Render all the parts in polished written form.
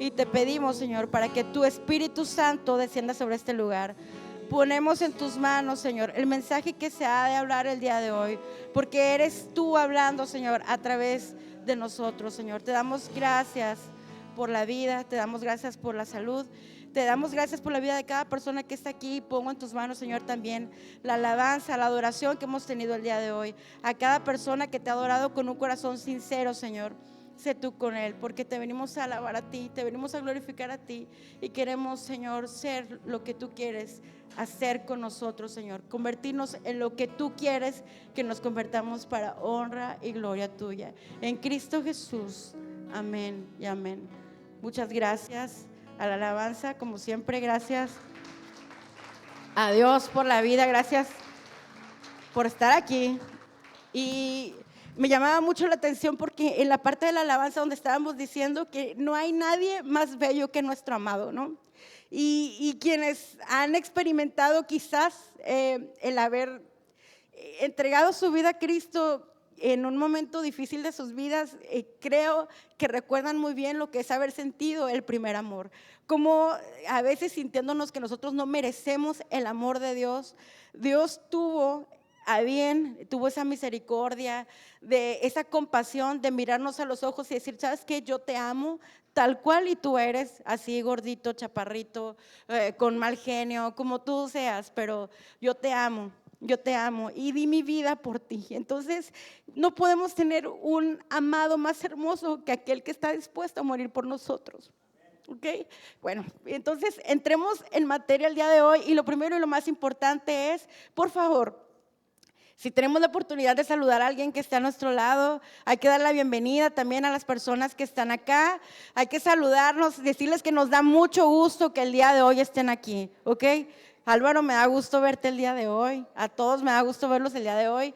y te pedimos, Señor, para que tu Espíritu Santo descienda sobre este lugar. Ponemos en tus manos, Señor, el mensaje que se ha de hablar el día de hoy, porque eres tú hablando, Señor, a través de nosotros, Señor. Te damos gracias por la vida, te damos gracias por la salud, te damos gracias por la vida de cada persona que está aquí. Pongo en tus manos, Señor, también la alabanza, la adoración que hemos tenido el día de hoy. A cada persona que te ha adorado con un corazón sincero, Señor, sé tú con él, porque te venimos a alabar a ti, te venimos a glorificar a ti y queremos, Señor, ser lo que tú quieres hacer con nosotros, Señor, convertirnos en lo que tú quieres que nos convertamos para honra y gloria tuya. En Cristo Jesús, amén y amén. Muchas gracias a la alabanza, como siempre, gracias a Dios por la vida, gracias por estar aquí. Y me llamaba mucho la atención porque en la parte de la alabanza donde estábamos diciendo que no hay nadie más bello que nuestro amado, ¿no? Y quienes han experimentado quizás el haber entregado su vida a Cristo en un momento difícil de sus vidas, creo que recuerdan muy bien lo que es haber sentido el primer amor. Como a veces sintiéndonos que nosotros no merecemos el amor de Dios, Dios tuvo a bien, tuvo esa misericordia, de esa compasión de mirarnos a los ojos y decir, ¿sabes qué? Yo te amo tal cual y tú eres, así gordito, chaparrito, con mal genio, como tú seas, pero yo te amo. Yo te amo y di mi vida por ti. Entonces, no podemos tener un amado más hermoso que aquel que está dispuesto a morir por nosotros. ¿Ok? Bueno, entonces entremos en materia el día de hoy y lo primero y lo más importante es, por favor, si tenemos la oportunidad de saludar a alguien que está a nuestro lado, hay que dar la bienvenida también a las personas que están acá, hay que saludarnos, decirles que nos da mucho gusto que el día de hoy estén aquí, ¿ok? Álvaro, me da gusto verte el día de hoy, a todos me da gusto verlos el día de hoy.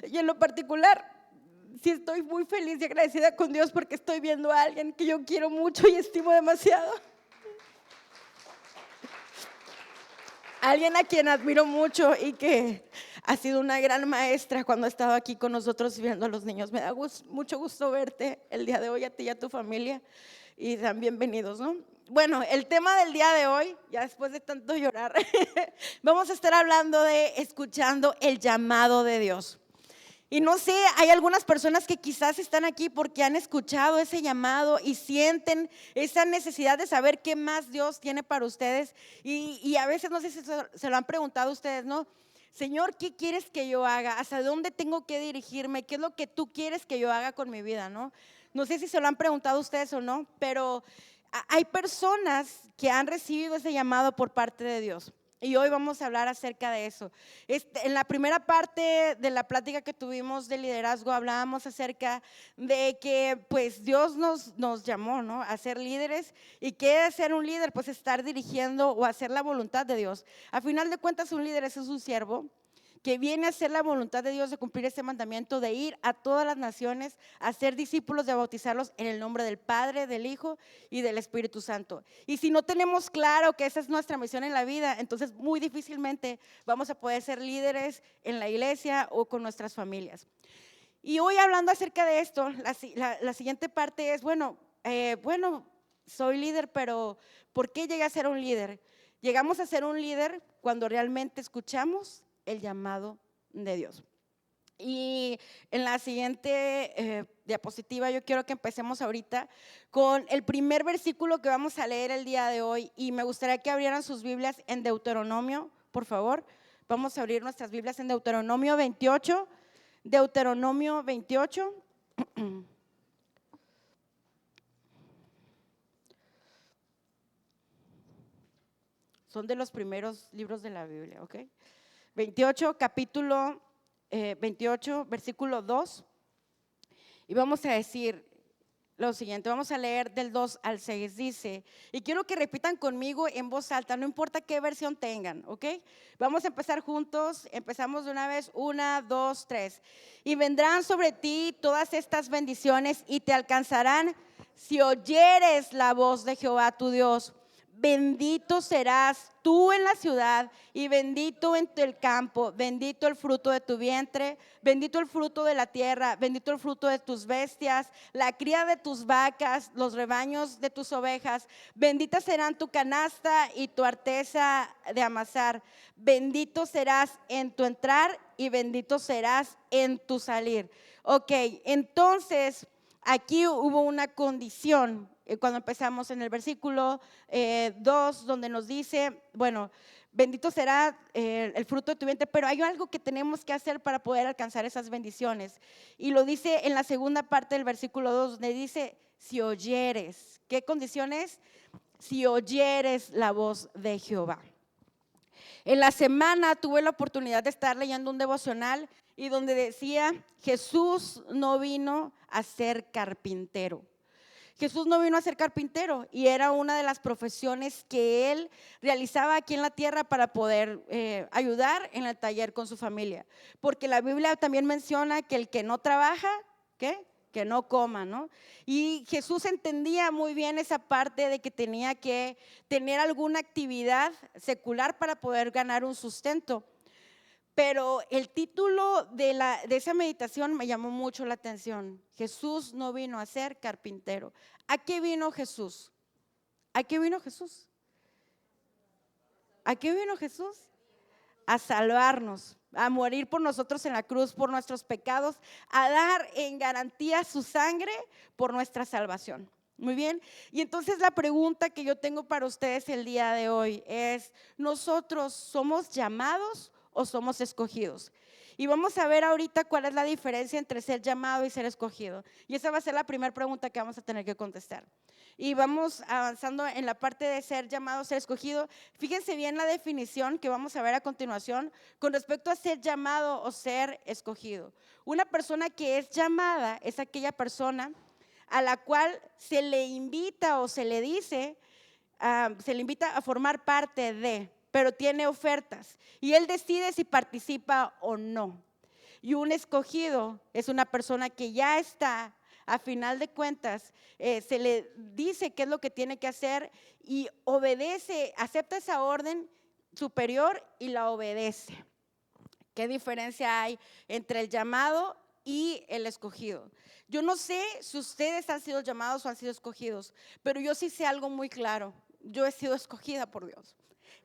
Y en lo particular, sí estoy muy feliz y agradecida con Dios porque estoy viendo a alguien que yo quiero mucho y estimo demasiado. Alguien a quien admiro mucho y que ha sido una gran maestra cuando ha estado aquí con nosotros viendo a los niños. Me da mucho gusto verte el día de hoy, a ti y a tu familia, y sean bienvenidos, ¿no? Bueno, el tema del día de hoy, ya después de tanto llorar, vamos a estar hablando de escuchando el llamado de Dios. Y no sé, hay algunas personas que quizás están aquí porque han escuchado ese llamado y sienten esa necesidad de saber qué más Dios tiene para ustedes. Y a veces no sé si se lo han preguntado a ustedes, ¿no? Señor, ¿qué quieres que yo haga? ¿Hasta dónde tengo que dirigirme? ¿Qué es lo que tú quieres que yo haga con mi vida, no? No sé si se lo han preguntado a ustedes o no, pero hay personas que han recibido ese llamado por parte de Dios. Y hoy vamos a hablar acerca de eso. En la primera parte de la plática que tuvimos de liderazgo hablábamos acerca de que pues Dios nos llamó, ¿no? A ser líderes. ¿Y qué es ser un líder? Pues estar dirigiendo o hacer la voluntad de Dios. A final de cuentas, un líder es un siervo que viene a hacer la voluntad de Dios, de cumplir ese mandamiento, de ir a todas las naciones, a ser discípulos, de bautizarlos en el nombre del Padre, del Hijo y del Espíritu Santo. Y si no tenemos claro que esa es nuestra misión en la vida, entonces muy difícilmente vamos a poder ser líderes en la iglesia o con nuestras familias. Y hoy hablando acerca de esto, la siguiente parte es, bueno, soy líder, pero ¿por qué llegué a ser un líder? Llegamos a ser un líder cuando realmente escuchamos el llamado de Dios. Y en la siguiente diapositiva yo quiero que empecemos ahorita con el primer versículo que vamos a leer el día de hoy y me gustaría que abrieran sus Biblias en Deuteronomio, por favor. Vamos a abrir nuestras Biblias en Deuteronomio 28. Deuteronomio 28. Son de los primeros libros de la Biblia, ¿ok? 28, capítulo 28, versículo 2. Y vamos a decir, lo siguiente, vamos a leer del 2 al 6, dice, y quiero que repitan conmigo en voz alta, no importa qué versión tengan, ¿ok? Vamos a empezar juntos, empezamos de una vez, 1, 2, 3. Y vendrán sobre ti todas estas bendiciones y te alcanzarán si oyeres la voz de Jehová tu Dios. Bendito serás tú en la ciudad y bendito en el campo, bendito el fruto de tu vientre, bendito el fruto de la tierra, bendito el fruto de tus bestias, la cría de tus vacas, los rebaños de tus ovejas, benditas serán tu canasta y tu arteza de amasar, bendito serás en tu entrar y bendito serás en tu salir. Ok, entonces aquí hubo una condición. Cuando empezamos en el versículo 2, donde nos dice, bueno, bendito será el fruto de tu vientre, pero hay algo que tenemos que hacer para poder alcanzar esas bendiciones. Y lo dice en la segunda parte del versículo 2, donde dice, si oyeres. ¿Qué condiciones? Si oyeres la voz de Jehová. En la semana tuve la oportunidad de estar leyendo un devocional y donde decía, Jesús no vino a ser carpintero. Jesús no vino a ser carpintero y era una de las profesiones que él realizaba aquí en la tierra para poder ayudar en el taller con su familia. Porque la Biblia también menciona que el que no trabaja, ¿qué? Que no coma, ¿no? Y Jesús entendía muy bien esa parte de que tenía que tener alguna actividad secular para poder ganar un sustento. Pero el título de esa meditación me llamó mucho la atención. Jesús no vino a ser carpintero. ¿A qué vino Jesús? ¿A qué vino Jesús? ¿A qué vino Jesús? A salvarnos, a morir por nosotros en la cruz, por nuestros pecados, a dar en garantía su sangre por nuestra salvación. Muy bien, y entonces la pregunta que yo tengo para ustedes el día de hoy es, ¿nosotros somos llamados o somos escogidos? Y vamos a ver ahorita cuál es la diferencia entre ser llamado y ser escogido. Y esa va a ser la primera pregunta que vamos a tener que contestar. Y vamos avanzando en la parte de ser llamado, ser escogido. Fíjense bien la definición que vamos a ver a continuación con respecto a ser llamado o ser escogido. Una persona que es llamada es aquella persona a la cual se le invita o se le dice, se le invita a formar parte de, pero tiene ofertas y él decide si participa o no. Y un escogido es una persona que ya está, a final de cuentas, se le dice qué es lo que tiene que hacer y obedece, acepta esa orden superior y la obedece. ¿Qué diferencia hay entre el llamado y el escogido? Yo no sé si ustedes han sido llamados o han sido escogidos, pero yo sí sé algo muy claro. Yo he sido escogida por Dios.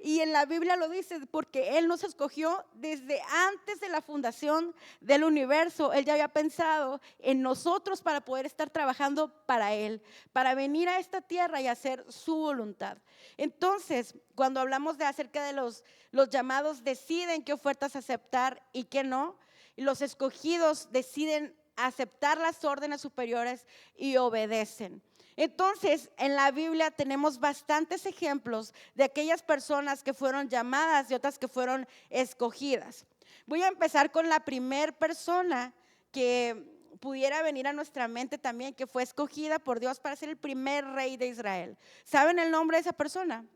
Y en la Biblia lo dice, porque Él nos escogió desde antes de la fundación del universo. Él ya había pensado en nosotros para poder estar trabajando para Él, para venir a esta tierra y hacer su voluntad. Entonces, cuando hablamos de acerca de los llamados, deciden qué ofertas aceptar y qué no. Y los escogidos deciden aceptar las órdenes superiores y obedecen. Entonces, en la Biblia tenemos bastantes ejemplos de aquellas personas que fueron llamadas y otras que fueron escogidas. Voy a empezar con la primera persona que pudiera venir a nuestra mente también, que fue escogida por Dios para ser el primer rey de Israel. ¿Saben el nombre de esa persona?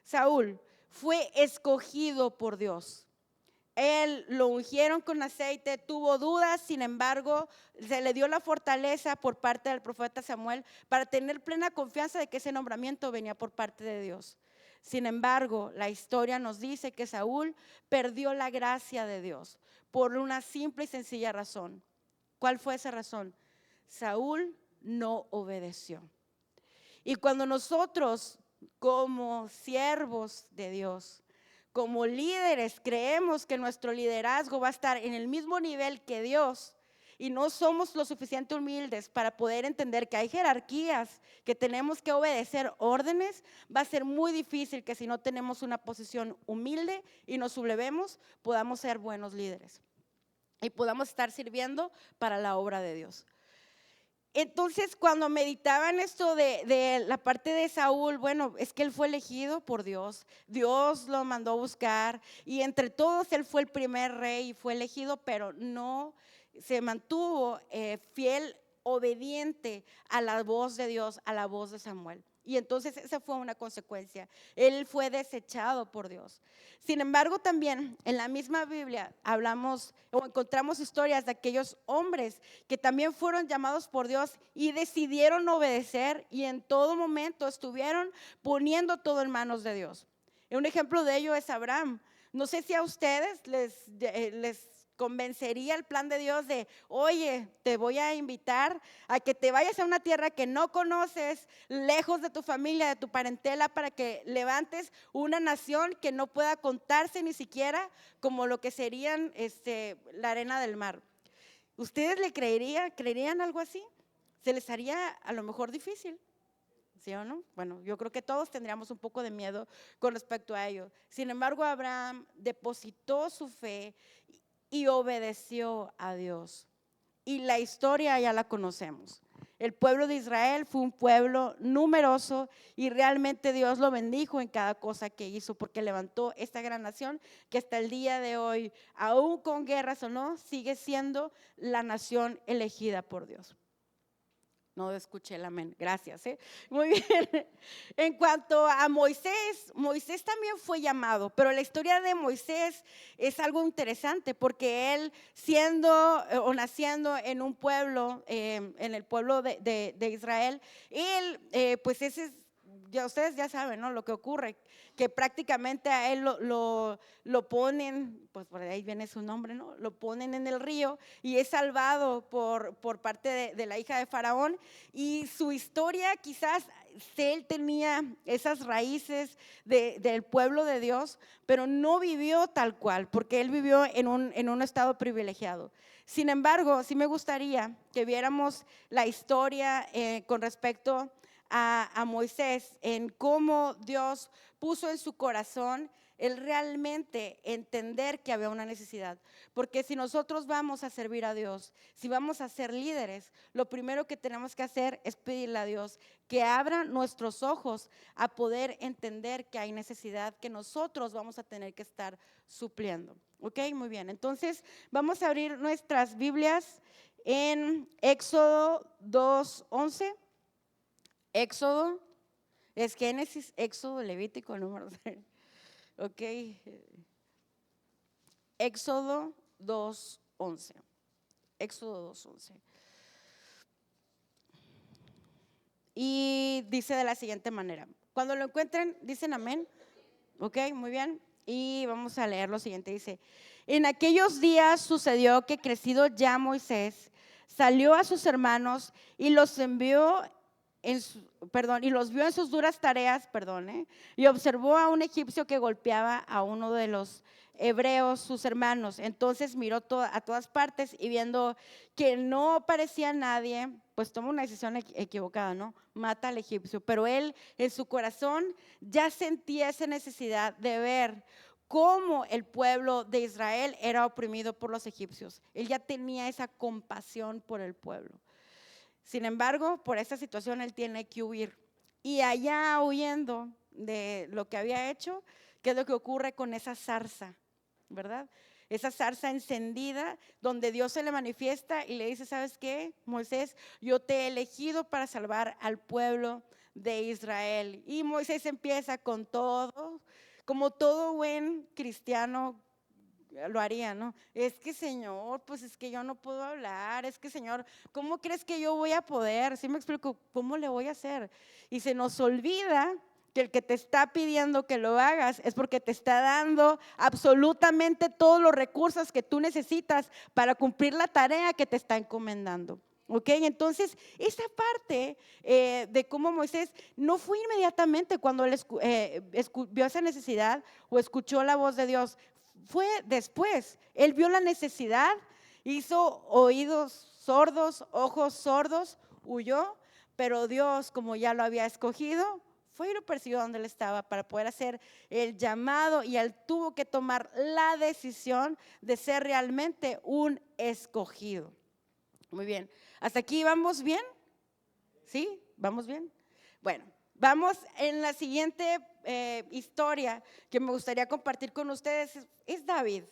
Saúl. Fue escogido por Dios. Él lo ungieron con aceite, tuvo dudas, sin embargo, se le dio la fortaleza por parte del profeta Samuel para tener plena confianza de que ese nombramiento venía por parte de Dios. Sin embargo, la historia nos dice que Saúl perdió la gracia de Dios por una simple y sencilla razón. ¿Cuál fue esa razón? Saúl no obedeció. Y cuando nosotros, como siervos de Dios, como líderes, creemos que nuestro liderazgo va a estar en el mismo nivel que Dios y no somos lo suficiente humildes para poder entender que hay jerarquías, que tenemos que obedecer órdenes, va a ser muy difícil que si no tenemos una posición humilde y nos sublevemos, podamos ser buenos líderes y podamos estar sirviendo para la obra de Dios. Entonces, cuando meditaba en esto de la parte de Saúl, bueno, es que él fue elegido por Dios, Dios lo mandó a buscar y entre todos él fue el primer rey y fue elegido, pero no se mantuvo fiel obediente a la voz de Dios, a la voz de Samuel. Y entonces esa fue una consecuencia. Él fue desechado por Dios. Sin embargo, también en la misma Biblia hablamos o encontramos historias de aquellos hombres que también fueron llamados por Dios y decidieron obedecer y en todo momento estuvieron poniendo todo en manos de Dios. Un ejemplo de ello es Abraham. No sé si a ustedes les convencería el plan de Dios de, oye, te voy a invitar a que te vayas a una tierra que no conoces, lejos de tu familia, de tu parentela, para que levantes una nación que no pueda contarse ni siquiera como lo que serían la arena del mar. ¿Ustedes le creerían algo así? ¿Se les haría a lo mejor difícil? ¿Sí o no? Bueno, yo creo que todos tendríamos un poco de miedo con respecto a ello. Sin embargo, Abraham depositó su fe y obedeció a Dios. Y la historia ya la conocemos. El pueblo de Israel fue un pueblo numeroso y realmente Dios lo bendijo en cada cosa que hizo porque levantó esta gran nación que hasta el día de hoy, aún con guerras o no, sigue siendo la nación elegida por Dios. No escuché el amén, gracias. Muy bien. En cuanto a Moisés, Moisés también fue llamado, pero la historia de Moisés es algo interesante porque él siendo o naciendo en un pueblo, en el pueblo de Israel, él pues ese es, ya ustedes ya saben, ¿no? Lo que ocurre, que prácticamente a él lo ponen, pues por ahí viene su nombre, ¿no? Lo ponen en el río y es salvado por parte de la hija de Faraón. Y su historia quizás él tenía esas raíces del pueblo de Dios, pero no vivió tal cual, porque él vivió en un estado privilegiado. Sin embargo, sí me gustaría que viéramos la historia con respecto a Moisés, en cómo Dios puso en su corazón el realmente entender que había una necesidad. Porque si nosotros vamos a servir a Dios, si vamos a ser líderes, lo primero que tenemos que hacer es pedirle a Dios que abra nuestros ojos a poder entender que hay necesidad que nosotros vamos a tener que estar supliendo. Ok, muy bien. Entonces vamos a abrir nuestras Biblias en Éxodo 2:11. Éxodo, es Génesis, Éxodo, Levítico, Números. Ok, Éxodo 2:11. Éxodo 2:11. Y dice de la siguiente manera. Cuando lo encuentren, dicen amén. Ok, muy bien. Y vamos a leer lo siguiente. Dice, en aquellos días sucedió que crecido ya Moisés salió a sus hermanos y los envió y los vio en sus duras tareas, y observó a un egipcio que golpeaba a uno de los hebreos, sus hermanos. Entonces miró a todas partes y viendo que no aparecía nadie, pues toma una decisión equivocada, ¿no? Mata al egipcio. Pero él en su corazón ya sentía esa necesidad de ver cómo el pueblo de Israel era oprimido por los egipcios. Él ya tenía esa compasión por el pueblo. Sin embargo, por esta situación él tiene que huir. Y allá huyendo de lo que había hecho, ¿qué es lo que ocurre con esa zarza? ¿Verdad? Esa zarza encendida donde Dios se le manifiesta y le dice, ¿sabes qué, Moisés? Yo te he elegido para salvar al pueblo de Israel. Y Moisés empieza con todo, como todo buen cristiano lo haría, ¿no? Es que Señor, pues es que yo no puedo hablar, es que Señor, ¿cómo crees que yo voy a poder? ¿Sí me explico? ¿Cómo le voy a hacer? Y se nos olvida que el que te está pidiendo que lo hagas es porque te está dando absolutamente todos los recursos que tú necesitas para cumplir la tarea que te está encomendando. Ok, entonces esa parte de cómo Moisés no fue inmediatamente cuando él vio esa necesidad o escuchó la voz de Dios, fue después. Él vio la necesidad, hizo oídos sordos, ojos sordos, huyó, pero Dios, como ya lo había escogido, fue y lo persiguió donde él estaba para poder hacer el llamado, y él tuvo que tomar la decisión de ser realmente un escogido. Muy bien, ¿hasta aquí vamos bien? ¿Sí? ¿Vamos bien? Bueno, vamos en la siguiente historia que me gustaría compartir con ustedes, es David.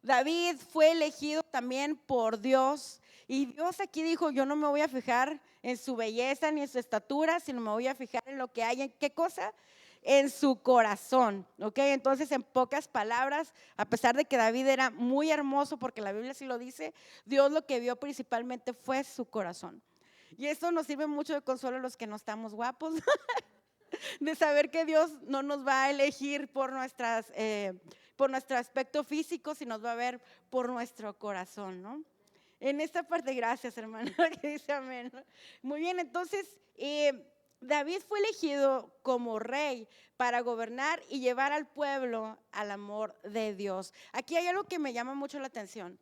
David fue elegido también por Dios. Y Dios aquí dijo, yo no me voy a fijar en su belleza ni en su estatura, sino me voy a fijar en lo que hay, ¿en qué cosa? En su corazón, ¿ok? Entonces, en pocas palabras, a pesar de que David era muy hermoso, porque la Biblia sí lo dice, Dios lo que vio principalmente fue su corazón. Y esto nos sirve mucho de consuelo a los que no estamos guapos, de saber que Dios no nos va a elegir por nuestro aspecto físico, sino nos va a ver por nuestro corazón, ¿no? En esta parte, gracias, hermano, que dice amén, ¿no? Muy bien, entonces, David fue elegido como rey para gobernar y llevar al pueblo al amor de Dios. Aquí hay algo que me llama mucho la atención.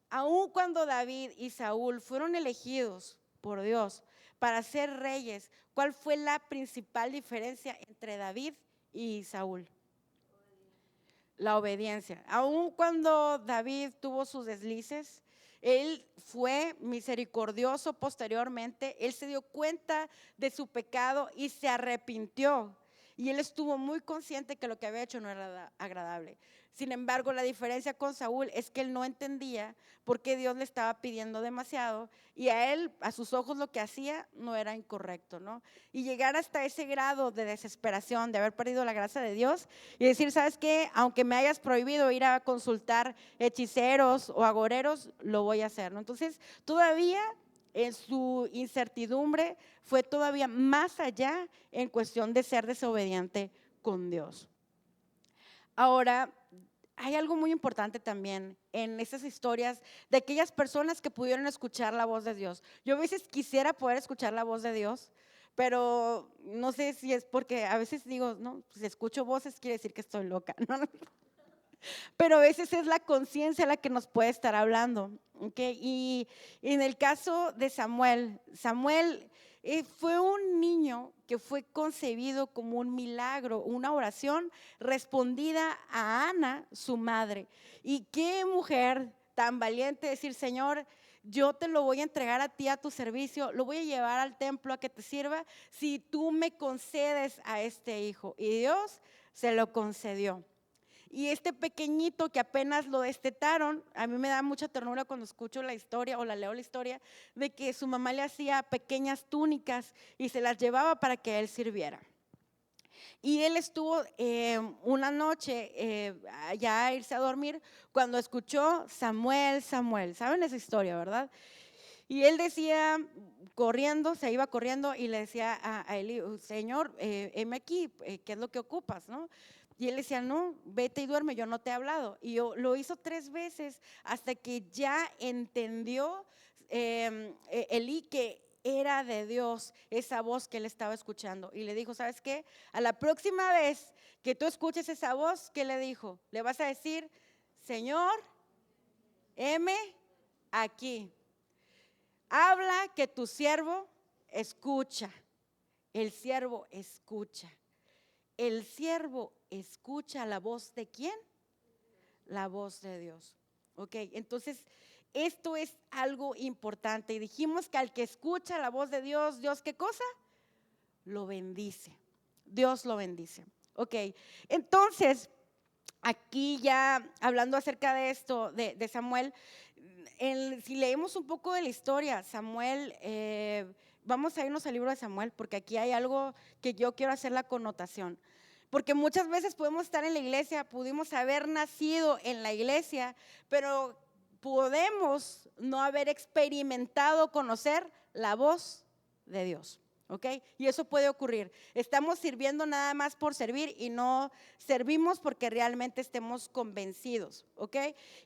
Aun cuando David y Saúl fueron elegidos por Dios para ser reyes, ¿cuál fue la principal diferencia entre David y Saúl? La obediencia. Aun cuando David tuvo sus deslices, él fue misericordioso posteriormente, él se dio cuenta de su pecado y se arrepintió. Y él estuvo muy consciente que lo que había hecho no era agradable. Sin embargo, la diferencia con Saúl es que él no entendía por qué Dios le estaba pidiendo demasiado y a él, a sus ojos, lo que hacía no era incorrecto, ¿no? Y llegar hasta ese grado de desesperación, de haber perdido la gracia de Dios y decir, ¿sabes qué? Aunque me hayas prohibido ir a consultar hechiceros o agoreros, lo voy a hacer, ¿no? Entonces, todavía en su incertidumbre fue todavía más allá en cuestión de ser desobediente con Dios. Ahora, hay algo muy importante también en esas historias de aquellas personas que pudieron escuchar la voz de Dios. Yo a veces quisiera poder escuchar la voz de Dios, pero no sé si es porque a veces digo, no, si escucho voces quiere decir que estoy loca, ¿no? Pero a veces es la conciencia la que nos puede estar hablando, ¿ok? Y en el caso de Samuel, Samuel fue un niño que fue concebido como un milagro, una oración respondida a Ana, su madre. Y qué mujer tan valiente decir, Señor, yo te lo voy a entregar a ti, a tu servicio, lo voy a llevar al templo a que te sirva si tú me concedes a este hijo. Y Dios se lo concedió. Y este pequeñito que apenas lo destetaron, a mí me da mucha ternura cuando escucho la historia o la leo la historia, de que su mamá le hacía pequeñas túnicas y se las llevaba para que él sirviera. Y él estuvo una noche ya a irse a dormir cuando escuchó Samuel, Samuel. ¿Saben esa historia, verdad? Y él decía, corriendo, se iba corriendo y le decía a Eli, Señor, heme aquí, ¿qué es lo que ocupas, no? Y él decía, no, vete y duerme, yo no te he hablado. Y lo hizo 3 veces hasta que ya entendió Eli que era de Dios esa voz que él estaba escuchando. Y le dijo, ¿sabes qué? A la próxima vez que tú escuches esa voz, ¿qué le dijo? Le vas a decir, Señor, heme aquí. Habla que tu siervo escucha. El siervo escucha. El siervo escucha la voz de ¿quién? La voz de Dios. Ok, entonces esto es algo importante. Y dijimos que al que escucha la voz de Dios, ¿Dios qué cosa? Lo bendice. Dios lo bendice. Ok, entonces aquí ya hablando acerca de esto, de Samuel, si leemos un poco de la historia, Samuel, vamos a irnos al libro de Samuel, porque aquí hay algo que yo quiero hacer la connotación. Porque muchas veces podemos estar en la iglesia, pudimos haber nacido en la iglesia, pero podemos no haber experimentado conocer la voz de Dios. ¿Ok? Y eso puede ocurrir. Estamos sirviendo nada más por servir y no servimos porque realmente estemos convencidos. ¿Ok?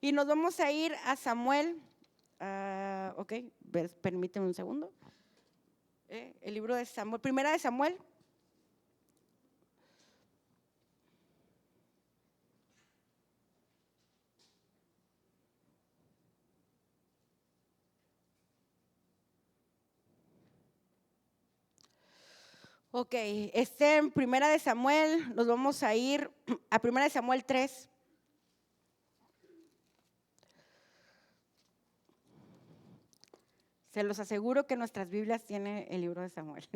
Y nos vamos a ir a Samuel. Ok, permíteme un segundo. El libro de Samuel, primera de Samuel. Ok, en primera de Samuel, nos vamos a ir a primera de Samuel 3. Se los aseguro que nuestras Biblias tienen el libro de Samuel.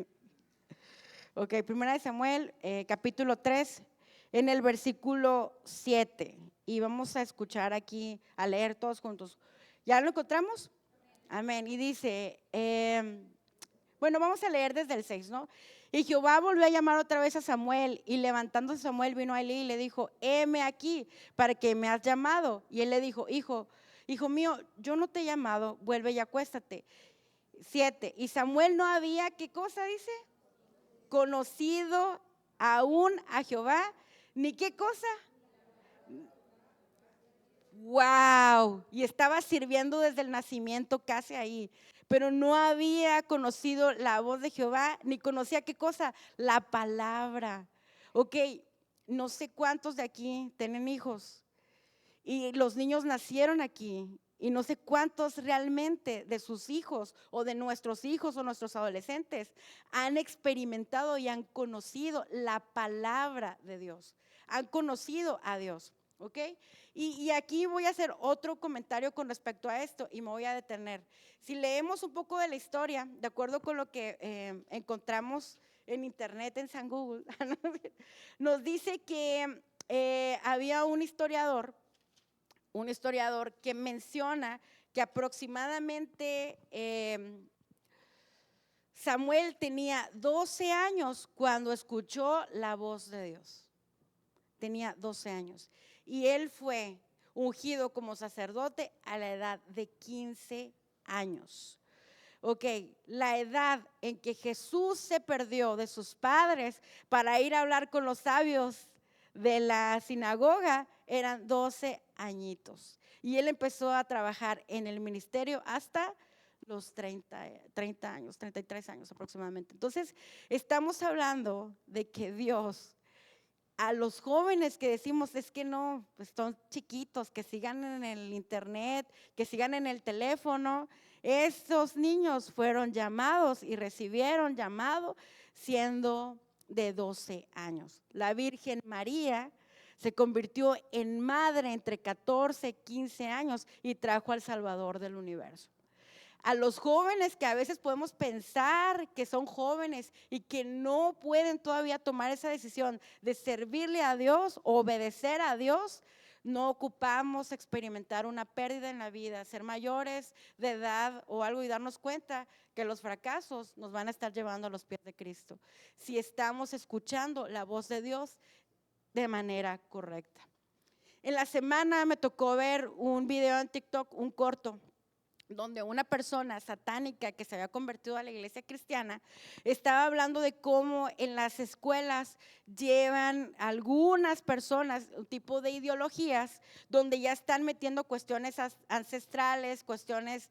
Ok, primera de Samuel, capítulo 3, en el versículo 7. Y vamos a escuchar aquí, a leer todos juntos. ¿Ya lo encontramos? Amén. Y dice, bueno, vamos a leer desde el 6, ¿no? Y Jehová volvió a llamar otra vez a Samuel, y levantándose Samuel vino a Elí y le dijo, heme aquí, ¿para qué me has llamado? Y él le dijo, hijo mío, yo no te he llamado, vuelve y acuéstate. 7. Y Samuel no había, ¿qué cosa dice? Conocido aún a Jehová, ni qué cosa. Wow, y estaba sirviendo desde el nacimiento casi ahí, pero no había conocido la voz de Jehová, ni conocía qué cosa, la palabra. Ok, no sé cuántos de aquí tienen hijos y los niños nacieron aquí y no sé cuántos realmente de sus hijos o de nuestros hijos o nuestros adolescentes han experimentado y han conocido la palabra de Dios, han conocido a Dios. ¿Ok? Y aquí voy a hacer otro comentario con respecto a esto y me voy a detener. Si leemos un poco de la historia, de acuerdo con lo que encontramos en internet, en San Google, nos dice que había un historiador que menciona que aproximadamente Samuel tenía 12 años cuando escuchó la voz de Dios. Tenía 12 años. Y él fue ungido como sacerdote a la edad de 15 años. Ok, la edad en que Jesús se perdió de sus padres para ir a hablar con los sabios de la sinagoga eran 12 añitos. Y él empezó a trabajar en el ministerio hasta los 30 años, 33 años aproximadamente. Entonces, estamos hablando de que Dios, a los jóvenes que decimos es que no, pues son chiquitos, que sigan en el internet, que sigan en el teléfono, esos niños fueron llamados y recibieron llamado siendo de 12 años. La Virgen María se convirtió en madre entre 14 y 15 años y trajo al Salvador del universo. A los jóvenes que a veces podemos pensar que son jóvenes y que no pueden todavía tomar esa decisión de servirle a Dios, obedecer a Dios, no ocupamos experimentar una pérdida en la vida, ser mayores de edad o algo y darnos cuenta que los fracasos nos van a estar llevando a los pies de Cristo, si estamos escuchando la voz de Dios de manera correcta. En la semana me tocó ver un video en TikTok, un corto, donde una persona satánica que se había convertido a la iglesia cristiana estaba hablando de cómo en las escuelas llevan algunas personas un tipo de ideologías donde ya están metiendo cuestiones ancestrales, cuestiones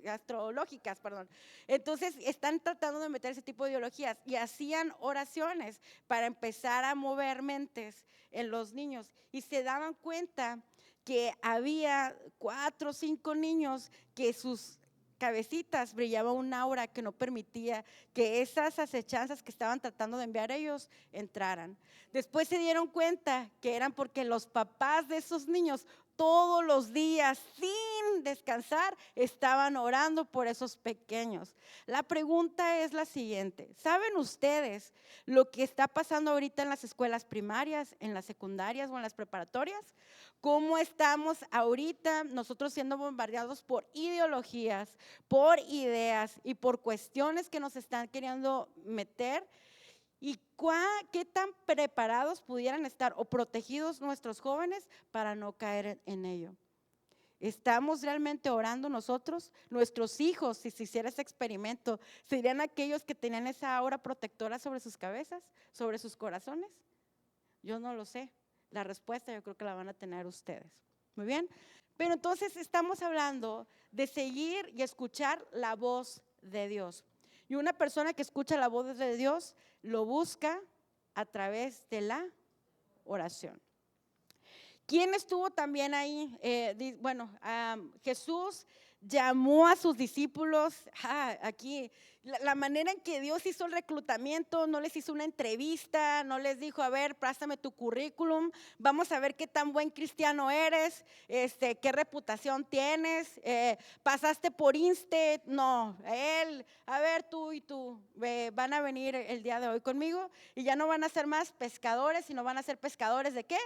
astrológicas, perdón. Entonces están tratando de meter ese tipo de ideologías y hacían oraciones para empezar a mover mentes en los niños y se daban cuenta que había 4 o 5 niños que sus cabecitas brillaba un aura que no permitía que esas acechanzas que estaban tratando de enviar ellos entraran. Después se dieron cuenta que eran porque los papás de esos niños todos los días sin descansar estaban orando por esos pequeños. La pregunta es la siguiente: ¿saben ustedes lo que está pasando ahorita en las escuelas primarias, en las secundarias o en las preparatorias? ¿Cómo estamos ahorita nosotros siendo bombardeados por ideologías, por ideas y por cuestiones que nos están queriendo meter? ¿Y qué tan preparados pudieran estar o protegidos nuestros jóvenes para no caer en ello? ¿Estamos realmente orando nosotros? Nuestros hijos, si se hiciera ese experimento, ¿serían aquellos que tenían esa aura protectora sobre sus cabezas, sobre sus corazones? Yo no lo sé. La respuesta yo creo que la van a tener ustedes. Muy bien. Pero entonces estamos hablando de seguir y escuchar la voz de Dios. Y una persona que escucha la voz de Dios lo busca a través de la oración. ¿Quién estuvo también ahí? Jesús llamó a sus discípulos. Aquí, la manera en que Dios hizo el reclutamiento, no les hizo una entrevista, no les dijo, a ver, préstame tu currículum, vamos a ver qué tan buen cristiano eres, qué reputación tienes, pasaste por Inste. No, él, a ver, tú y tú, van a venir el día de hoy conmigo y ya no van a ser más pescadores, sino van a ser pescadores ¿de qué?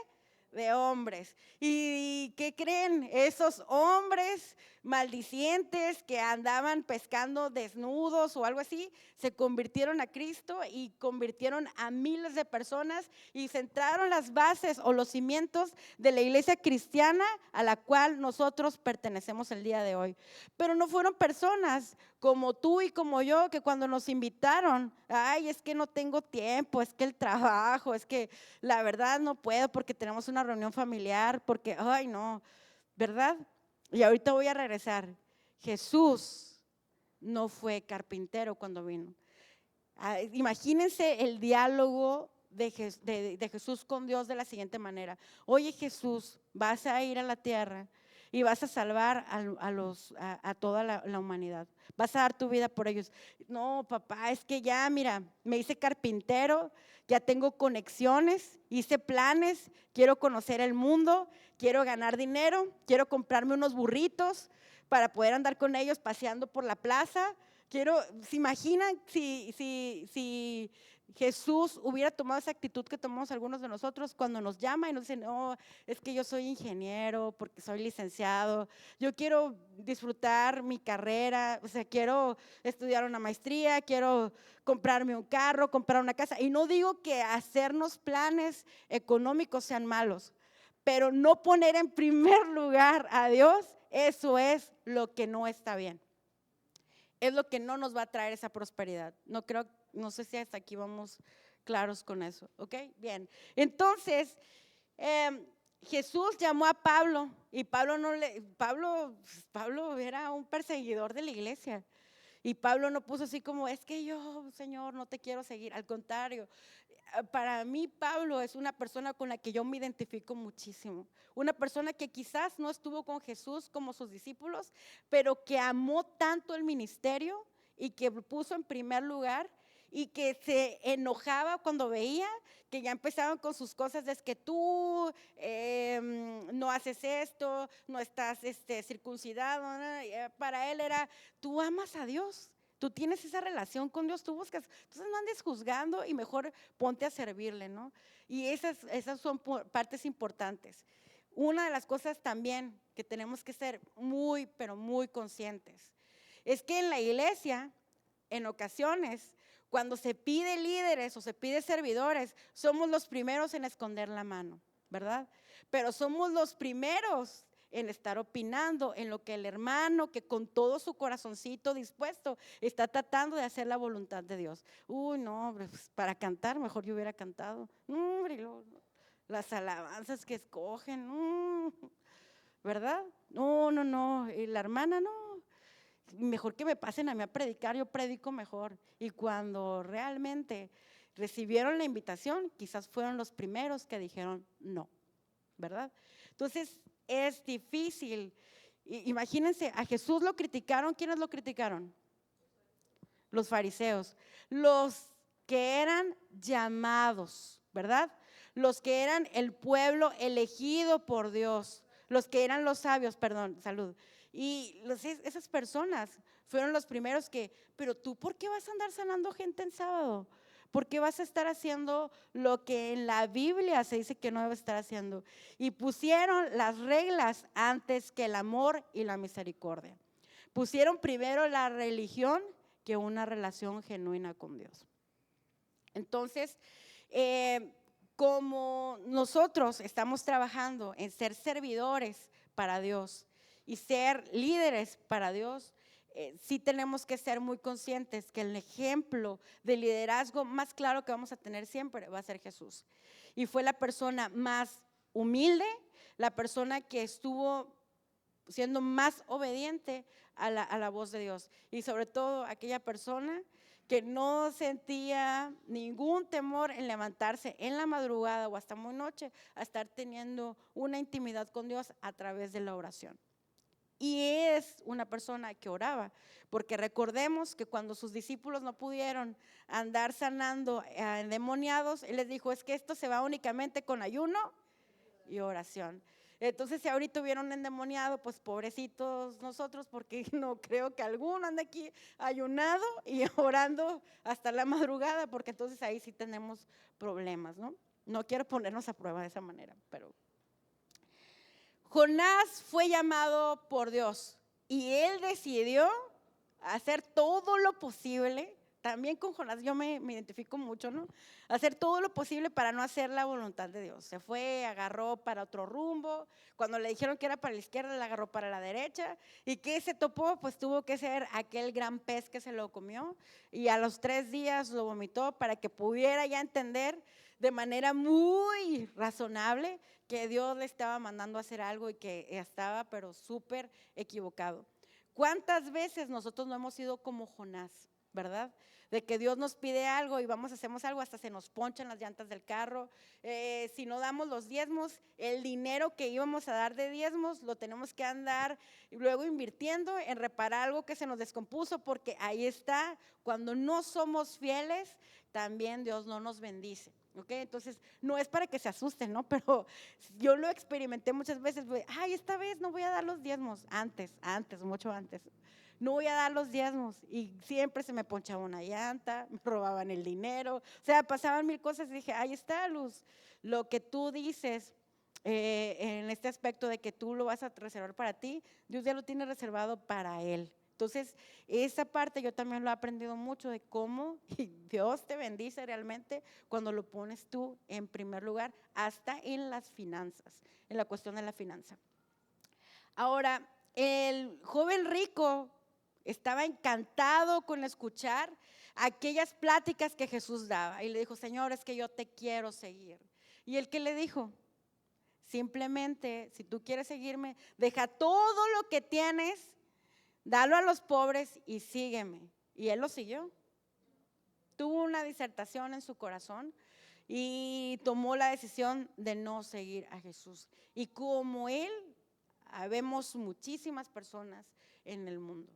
De hombres. ¿Y qué creen? Esos hombres maldicientes que andaban pescando desnudos o algo así, se convirtieron a Cristo y convirtieron a miles de personas y sentaron las bases o los cimientos de la iglesia cristiana a la cual nosotros pertenecemos el día de hoy. Pero no fueron personas como tú y como yo que cuando nos invitaron, ay, es que no tengo tiempo, es que el trabajo, es que la verdad no puedo porque tenemos una reunión familiar, porque, ay, no, ¿verdad? Y ahorita voy a regresar. Jesús no fue carpintero cuando vino. Imagínense el diálogo de Jesús con Dios de la siguiente manera. Oye Jesús, vas a ir a la tierra y vas a salvar a toda la humanidad. Vas a dar tu vida por ellos. No, papá, es que ya, mira, me hice carpintero, ya tengo conexiones, hice planes, quiero conocer el mundo, quiero ganar dinero, quiero comprarme unos burritos para poder andar con ellos paseando por la plaza. ¿Se imaginan si Jesús hubiera tomado esa actitud que tomamos algunos de nosotros cuando nos llama y nos dice, no, es que yo soy ingeniero porque soy licenciado, yo quiero disfrutar mi carrera, o sea, quiero estudiar una maestría, quiero comprarme un carro, comprar una casa? Y no digo que hacernos planes económicos sean malos, pero no poner en primer lugar a Dios, eso es lo que no está bien. Es lo que no nos va a traer esa prosperidad. No sé si hasta aquí vamos claros con eso, ¿ok? Bien, entonces Jesús llamó a Pablo y Pablo era un perseguidor de la iglesia. Y Pablo no puso así como, es que yo, Señor, no te quiero seguir. Al contrario, para mí Pablo es una persona con la que yo me identifico muchísimo. Una persona que quizás no estuvo con Jesús como sus discípulos, pero que amó tanto el ministerio y que puso en primer lugar y que se enojaba cuando veía que ya empezaban con sus cosas de es que tú no haces esto, no estás circuncidado, ¿no? Para él era, tú amas a Dios, tú tienes esa relación con Dios, tú buscas, entonces no andes juzgando y mejor ponte a servirle, ¿no? Y esas son partes importantes. Una de las cosas también que tenemos que ser muy, pero muy conscientes, es que en la iglesia, en ocasiones, cuando se pide líderes o se pide servidores, somos los primeros en esconder la mano, ¿verdad? Pero somos los primeros en estar opinando en lo que el hermano, que con todo su corazoncito dispuesto, está tratando de hacer la voluntad de Dios. Uy, no, hombre, pues para cantar, mejor yo hubiera cantado. Hombre, las alabanzas que escogen, ¿verdad? No, y la hermana no. Mejor que me pasen a mí a predicar, yo predico mejor. Y cuando realmente recibieron la invitación, quizás fueron los primeros que dijeron no, ¿verdad? Entonces es difícil. Imagínense, a Jesús lo criticaron. ¿Quiénes lo criticaron? Los fariseos, los que eran llamados, ¿verdad? Los que eran el pueblo elegido por Dios, los que eran los sabios, perdón, salud. Y esas personas fueron los primeros pero tú, ¿por qué vas a andar sanando gente en sábado? ¿Por qué vas a estar haciendo lo que en la Biblia se dice que no debe estar haciendo? Y pusieron las reglas antes que el amor y la misericordia. Pusieron primero la religión que una relación genuina con Dios. Entonces, como nosotros estamos trabajando en ser servidores para Dios y ser líderes para Dios, sí tenemos que ser muy conscientes que el ejemplo de liderazgo más claro que vamos a tener siempre va a ser Jesús. Y fue la persona más humilde, la persona que estuvo siendo más obediente a la voz de Dios. Y sobre todo aquella persona que no sentía ningún temor en levantarse en la madrugada o hasta muy noche a estar teniendo una intimidad con Dios a través de la oración. y es una persona que oraba, porque recordemos que cuando sus discípulos no pudieron andar sanando a endemoniados, Él les dijo, es que esto se va únicamente con ayuno y oración. Entonces, si ahorita hubiera un endemoniado, pues pobrecitos nosotros, porque no creo que alguno ande aquí ayunado y orando hasta la madrugada, porque entonces ahí sí tenemos problemas, ¿no? No quiero ponernos a prueba de esa manera, pero Jonás fue llamado por Dios y él decidió hacer todo lo posible. También con Jonás yo me identifico mucho, ¿no? Hacer todo lo posible para no hacer la voluntad de Dios. Se fue, agarró para otro rumbo. Cuando le dijeron que era para la izquierda, le agarró para la derecha. ¿Y qué se topó? Pues tuvo que ser aquel gran pez que se lo comió. Y a los 3 días lo vomitó para que pudiera ya entender de manera muy razonable que Dios le estaba mandando a hacer algo y que estaba pero súper equivocado. ¿Cuántas veces nosotros no hemos sido como Jonás? ¿Verdad? De que Dios nos pide algo y vamos, hacemos algo, hasta se nos ponchan las llantas del carro. Si no damos los diezmos, el dinero que íbamos a dar de diezmos lo tenemos que andar luego invirtiendo en reparar algo que se nos descompuso, porque ahí está, cuando no somos fieles, también Dios no nos bendice. ¿Ok? Entonces, no es para que se asusten, ¿no? Pero yo lo experimenté muchas veces. Ay, esta vez no voy a dar los diezmos. Antes, mucho antes. No voy a dar los diezmos. Y siempre se me ponchaba una llanta, me robaban el dinero. O sea, pasaban mil cosas y dije, ahí está, Luz, lo que tú dices en este aspecto de que tú lo vas a reservar para ti, Dios ya lo tiene reservado para Él. Entonces, esa parte yo también lo he aprendido mucho de cómo Dios te bendice realmente cuando lo pones tú en primer lugar, hasta en las finanzas, en la cuestión de la finanza. Ahora, el joven rico estaba encantado con escuchar aquellas pláticas que Jesús daba y le dijo, Señor, es que yo te quiero seguir. ¿Y él qué le dijo? Simplemente, si tú quieres seguirme, deja todo lo que tienes, dalo a los pobres y sígueme. Y él lo siguió. Tuvo una disertación en su corazón y tomó la decisión de no seguir a Jesús. Y como él, vemos muchísimas personas en el mundo.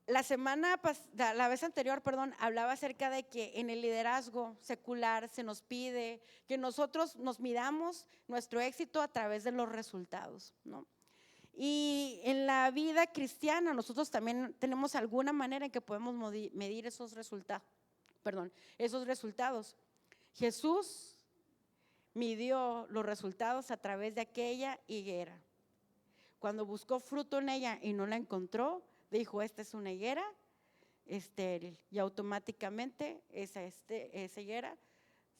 La vez anterior, hablaba acerca de que en el liderazgo secular se nos pide que nosotros nos midamos nuestro éxito a través de los resultados, ¿no? Y en la vida cristiana nosotros también tenemos alguna manera en que podemos medir esos resultados. Jesús midió los resultados a través de aquella higuera. Cuando buscó fruto en ella y no la encontró, dijo, esta es una higuera estéril, y automáticamente esa higuera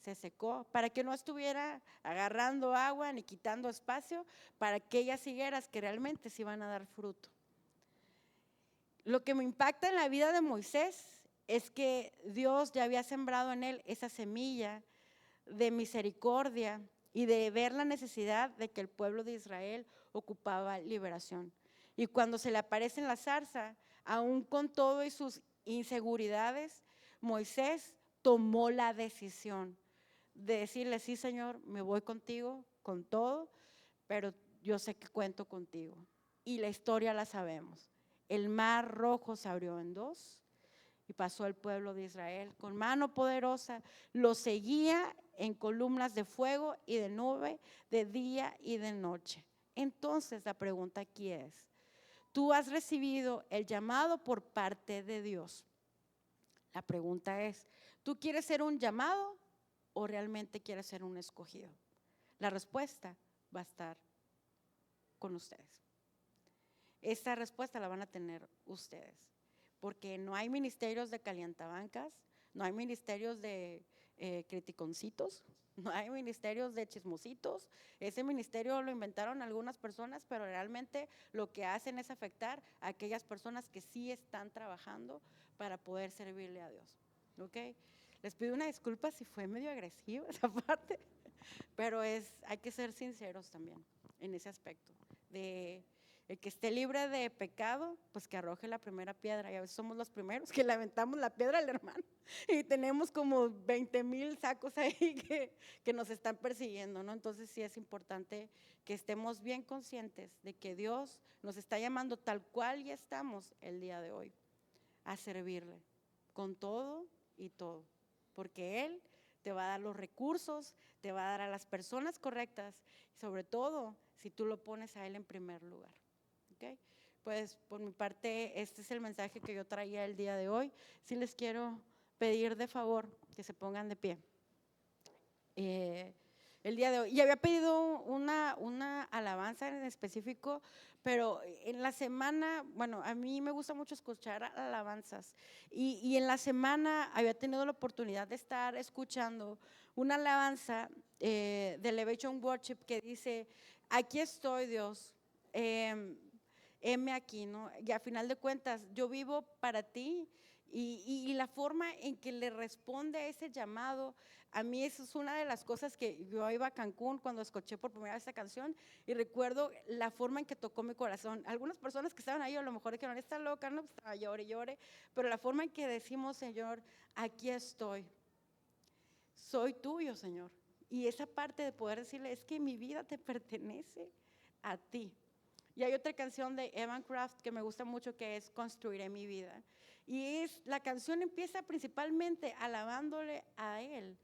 se secó, para que no estuviera agarrando agua ni quitando espacio para aquellas higueras que realmente se iban a dar fruto. Lo que me impacta en la vida de Moisés es que Dios ya había sembrado en él esa semilla de misericordia y de ver la necesidad de que el pueblo de Israel ocupaba liberación. Y cuando se le aparece en la zarza, aún con todo y sus inseguridades, Moisés tomó la decisión de decirle, sí, Señor, me voy contigo con todo, pero yo sé que cuento contigo. Y la historia la sabemos. El mar rojo se abrió en dos y pasó el pueblo de Israel con mano poderosa, lo seguía en columnas de fuego y de nube de día y de noche. Entonces la pregunta aquí es, ¿tú has recibido el llamado por parte de Dios? La pregunta es, ¿tú quieres ser un llamado o realmente quieres ser un escogido? La respuesta va a estar con ustedes. Esta respuesta la van a tener ustedes, porque no hay ministerios de calientabancas, no hay ministerios de criticoncitos, no hay ministerios de chismositos. Ese ministerio lo inventaron algunas personas, pero realmente lo que hacen es afectar a aquellas personas que sí están trabajando para poder servirle a Dios. ¿Ok? Les pido una disculpa si fue medio agresiva esa parte, pero hay que ser sinceros también en ese aspecto de El que esté libre de pecado, pues que arroje la primera piedra. Y a veces somos los primeros que le aventamos la piedra al hermano. Y tenemos como 20,000 sacos ahí que nos están persiguiendo, ¿no? Entonces sí es importante que estemos bien conscientes de que Dios nos está llamando tal cual ya estamos el día de hoy, a servirle con todo y todo. Porque Él te va a dar los recursos, te va a dar a las personas correctas, y sobre todo si tú lo pones a Él en primer lugar. ¿Okay? Pues por mi parte, este es el mensaje que yo traía el día de hoy. Sí les quiero pedir de favor que se pongan de pie. El día de hoy, y había pedido una alabanza en específico, pero en la semana, bueno, a mí me gusta mucho escuchar alabanzas, y en la semana había tenido la oportunidad de estar escuchando una alabanza de Elevation Worship que dice: aquí estoy, Dios, heme aquí, ¿no? Y a final de cuentas, yo vivo para ti, y la forma en que le responde a ese llamado, a mí eso es una de las cosas que yo iba a Cancún cuando escuché por primera vez esa canción, y recuerdo la forma en que tocó mi corazón. Algunas personas que estaban ahí a lo mejor dijeron: está loca, ¿no? Pues estaba llore, llore, pero la forma en que decimos: Señor, aquí estoy, soy tuyo, Señor. Y esa parte de poder decirle: es que mi vida te pertenece a ti. Y hay otra canción de Evan Craft que me gusta mucho, que es Construiré mi vida. Y la canción empieza principalmente alabándole a Él,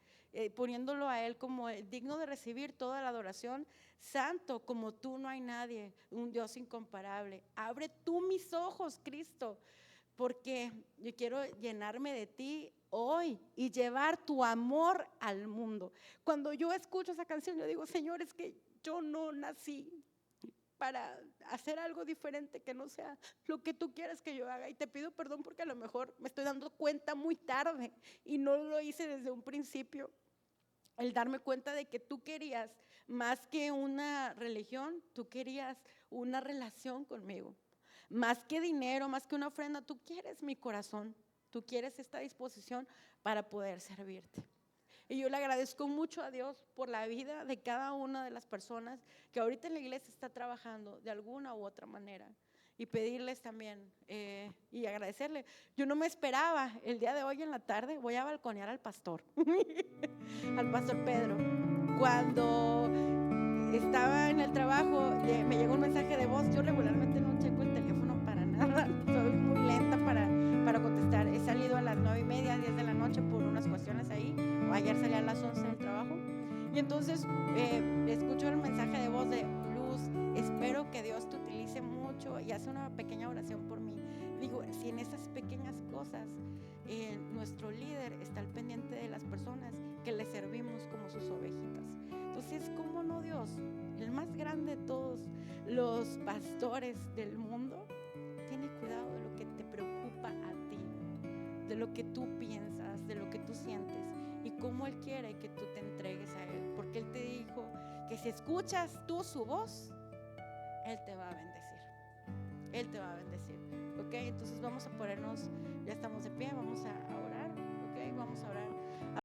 poniéndolo a Él como digno de recibir toda la adoración. Santo como tú no hay nadie, un Dios incomparable. Abre tú mis ojos, Cristo, porque yo quiero llenarme de ti hoy y llevar tu amor al mundo. Cuando yo escucho esa canción, yo digo: Señor, es que yo no nací para hacer algo diferente que no sea lo que tú quieres que yo haga, y te pido perdón porque a lo mejor me estoy dando cuenta muy tarde y no lo hice desde un principio. El darme cuenta de que tú querías más que una religión, tú querías una relación conmigo, más que dinero, más que una ofrenda, tú quieres mi corazón, tú quieres esta disposición para poder servirte. Y yo le agradezco mucho a Dios por la vida de cada una de las personas que ahorita en la iglesia está trabajando de alguna u otra manera, y pedirles también y agradecerle. Yo no me esperaba, el día de hoy en la tarde voy a balconear al pastor, al pastor Pedro. Cuando estaba en el trabajo, me llegó un mensaje de voz. Yo regularmente no checo el teléfono para nada, soy muy lenta para contestar. He salido a las 9:30, 10 de la noche por unas cuestiones ahí. Ayer salí a las 11 del trabajo, y entonces escucho el mensaje de voz de: Luz, espero que Dios te utilice mucho, y hace una pequeña oración por mí. Digo, si en esas pequeñas cosas nuestro líder está al pendiente de las personas que le servimos como sus ovejitas, entonces, ¿cómo no Dios, el más grande de todos los pastores del mundo, tiene cuidado de lo que te preocupa a ti, de lo que tú piensas, de lo que tú sientes, y cómo Él quiere que tú te entregues a Él? Porque Él te dijo que si escuchas tú su voz, Él te va a bendecir. Él te va a bendecir. ¿Ok? Entonces vamos a ponernos, ya estamos de pie, vamos a orar. ¿Ok? Vamos a orar.